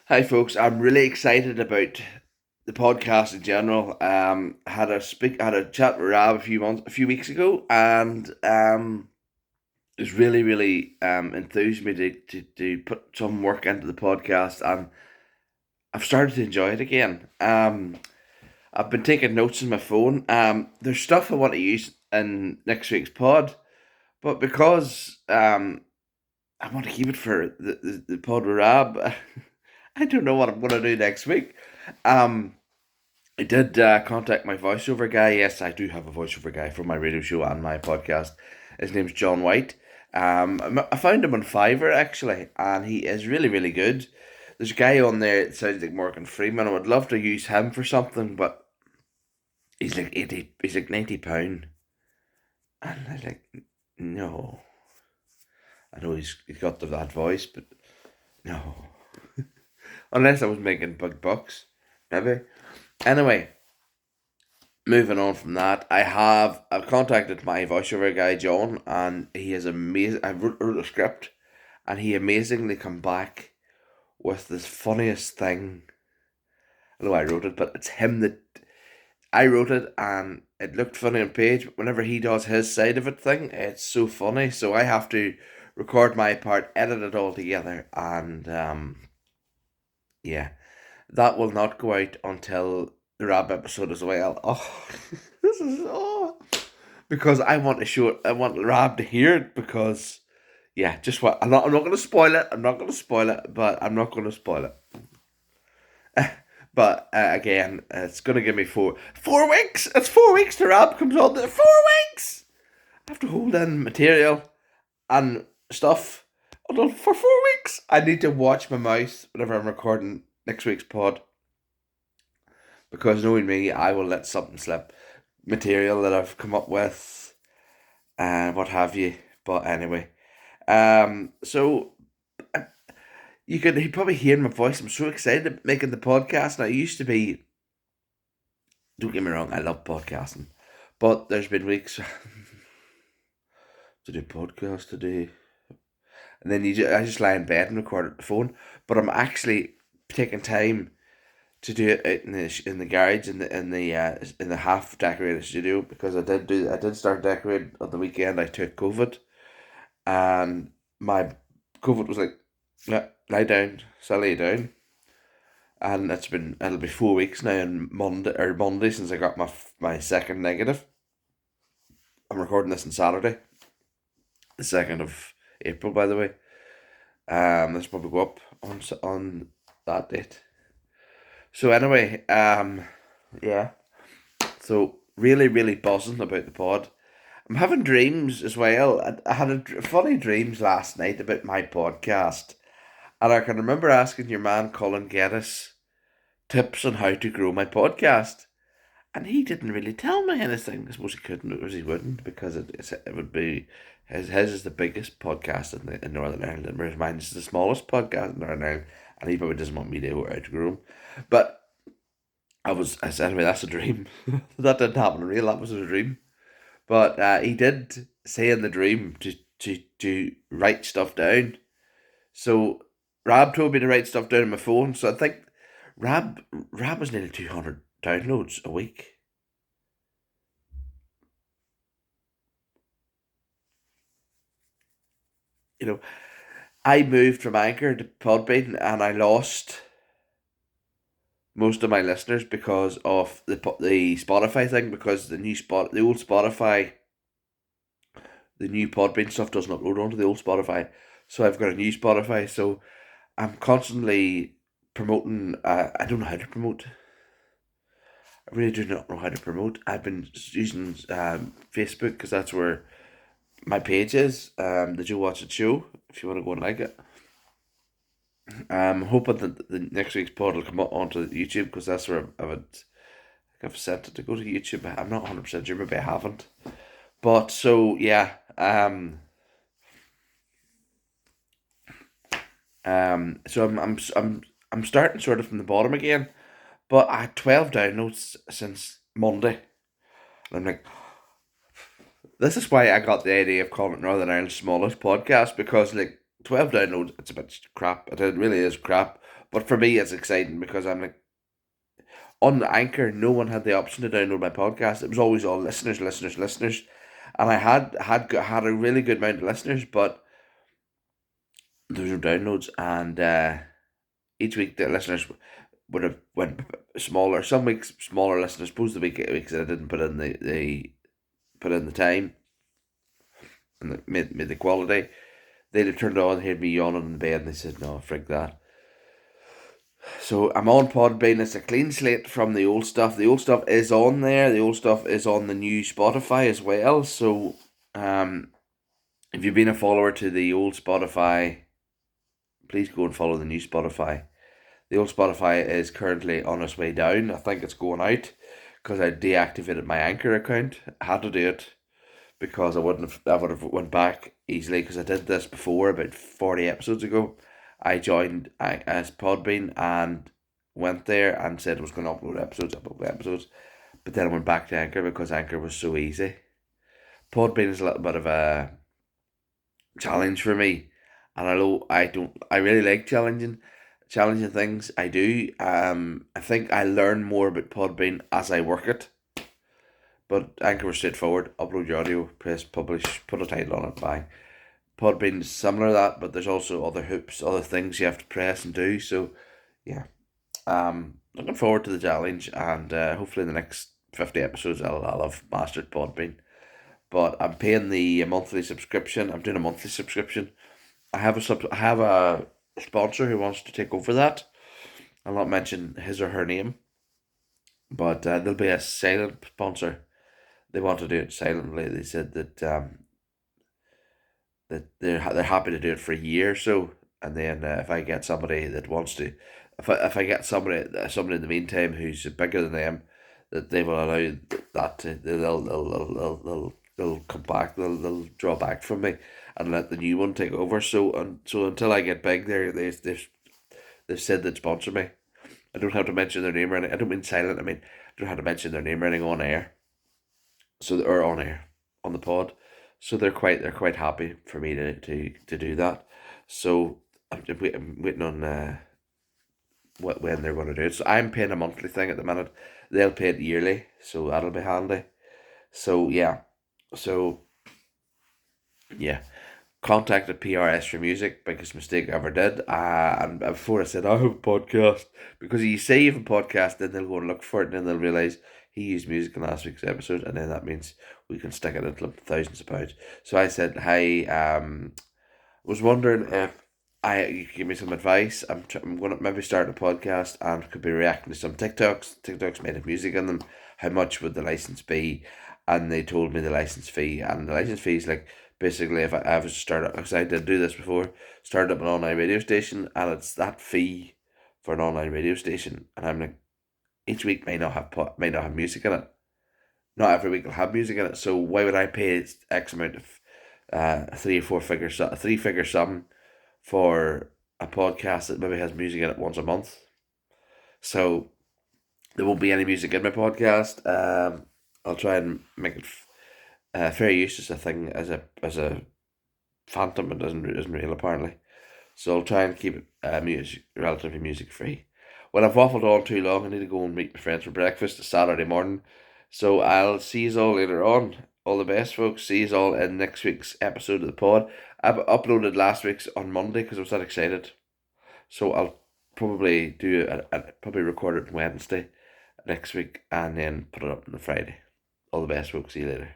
Hi, folks. I'm really excited about the podcast in general. Had a chat with Rob a few weeks ago, and it's really enthused me to put some work into the podcast, and I've started to enjoy it again. I've been taking notes on my phone. There's stuff I want to use in next week's pod, but because I want to keep it for the pod with Rob, I don't know what I'm going to do next week. Um, I did contact my voiceover guy. Yes, I do have a voiceover guy for my radio show and my podcast. His name's John White. I found him on Fiverr actually, and he is really good. There's a guy on there that sounds like Morgan Freeman. I would love to use him for something, but he's like 80. He's like £90, and I like no. I know he's got that voice, but no. Unless I was making big bucks, maybe. Anyway, moving on from that, I've contacted my voiceover guy John, and he is amazing. I wrote a script, and he amazingly come back with this funniest thing. I know I wrote it, but it's him that I wrote it, and it looked funny on page. But whenever he does his side of it thing, it's so funny. So I have to record my part, edit it all together, and yeah, that will not go out until the Rab episode as well. Oh, this is because I want to show it. I want Rab to hear it because yeah, just what I'm not going to spoil it. I'm not going to spoil it, but I'm not going to spoil it. But again, it's going to give me 4 weeks. It's 4 weeks to Rab comes on. 4 weeks. I have to hold in material and stuff for 4 weeks. I need to watch my mouth whenever I'm recording next week's pod because knowing me, I will let something slip. Material that I've come up with and what have you. But anyway, so you could probably hear my voice. I'm so excited about making the podcast. Now, it used to be, don't get me wrong, I love podcasting, but there's been weeks to do podcast today, and then I just lie in bed and record it on the phone. But I'm actually taking time to do it out in the garage in the half decorated studio because I did start decorating on the weekend. I took COVID, and my COVID was like, yeah, lie down, so I lay down, and it'll be 4 weeks now on Monday since I got my second negative. I'm recording this on Saturday, the 2nd of April, by the way. This will probably go up on that date. So anyway, yeah. So really buzzing about the pod. I'm having dreams as well. I had funny dreams last night about my podcast, and I can remember asking your man Colin Geddes tips on how to grow my podcast, and he didn't really tell me anything. I suppose he couldn't, or he wouldn't, because it would be his is the biggest podcast in Northern Ireland, whereas mine is the smallest podcast in Northern Ireland, and he probably doesn't want me to outgrow him. But I said, anyway, that's a dream. That didn't happen in real. That was a dream. But he did say in the dream to write stuff down. So Rab told me to write stuff down on my phone. So I think Rab was nearly 200 downloads a week. You know, I moved from Anchor to Podbean, and I lost most of my listeners because of the Spotify thing. Because the old Spotify, the new Podbean stuff doesn't upload onto the old Spotify. So I've got a new Spotify. So I'm constantly promoting. I don't know how to promote. I really do not know how to promote. I've been using Facebook because that's where my page is. The Joe Watch It Show. If you want to go and like it. I'm hoping that the next week's pod will come up onto YouTube because that's where I've sent it to go to YouTube. I'm not 100% sure. Maybe I haven't. But so yeah. So I'm starting sort of from the bottom again. But I had 12 downloads since Monday. And I'm like, this is why I got the idea of calling it Northern Ireland's smallest podcast because, like, 12 downloads, it's a bit crap. It really is crap. But for me, it's exciting because I'm like, on the Anchor, no one had the option to download my podcast. It was always all listeners, listeners, listeners, and I had a really good amount of listeners, but there was no downloads, and each week the listeners would have went smaller. Some weeks smaller listeners. Suppose the weeks that I didn't put in the time and made the quality, they'd have turned on, heard me yawning in bed, and they said, "No, frig that." So I'm on Podbean. It's a clean slate from the old stuff. The old stuff is on there. The old stuff is on the new Spotify as well. So, if you've been a follower to the old Spotify, please go and follow the new Spotify. The old Spotify is currently on its way down. I think it's going out because I deactivated my Anchor account. I had to do it because I would have went back easily because I did this before about 40 episodes ago. I joined as Podbean and went there and said I was going to upload episodes, but then I went back to Anchor because Anchor was so easy. Podbean is a little bit of a challenge for me, and I really like challenging things. I do. I think I learn more about Podbean as I work it. But Anchor was straightforward. Upload your audio, press publish, put a title on it, bang. Podbean is similar to that, but there's also other hoops, other things you have to press and do. So, yeah. Looking forward to the challenge, and hopefully in the next 50 episodes I'll have mastered Podbean. But I'm paying the monthly subscription. I'm doing a monthly subscription. I have a sponsor who wants to take over that. I'll not mention his or her name, but there'll be a silent sponsor. They want to do it silently. They said that they're happy to do it for a year or so, and then if I get somebody that wants to, if I get somebody in the meantime who's bigger than them, that they will allow that to they'll come back, they'll draw back from me and let the new one take over. So until I get big, they've said they'd sponsor me. I don't have to mention their name or anything. I don't mean silent. I mean I don't have to mention their name or anything on air. So or on air on the pod. So they're quite happy for me to do that. So I'm waiting on when they're going to do it. So I'm paying a monthly thing at the minute. They'll pay it yearly, so that'll be handy. So yeah, so yeah. Contacted PRS for music, biggest mistake I ever did. And before I said I have a podcast, because you say you have a podcast, then they'll go and look for it, and then they'll realise he used music in last week's episode, and then that means we can stick it into thousands of pounds. So I said, "Hi, was wondering if you could give me some advice. I'm going to maybe start a podcast and could be reacting to some TikToks. TikToks made have music in them. How much would the license be?" And they told me the license fee, and the license fee is like basically if I was to start up, because I did do this before, start up an online radio station, and it's that fee for an online radio station, and I'm like, each week may not have music in it. Not every week will have music in it. So why would I pay X amount of a 3 figure sum for a podcast that maybe has music in it once a month? So there won't be any music in my podcast. I'll try and make it fair use as a thing, as a phantom. It isn't real apparently. So I'll try and keep it relatively music free. Well, I've waffled on too long. I need to go and meet my friends for breakfast. It's Saturday morning. So I'll see you all later on. All the best, folks. See you all in next week's episode of the pod. I've uploaded last week's on Monday because I was that excited. So I'll probably probably record it on Wednesday next week and then put it up on the Friday. All the best, folks. See you later.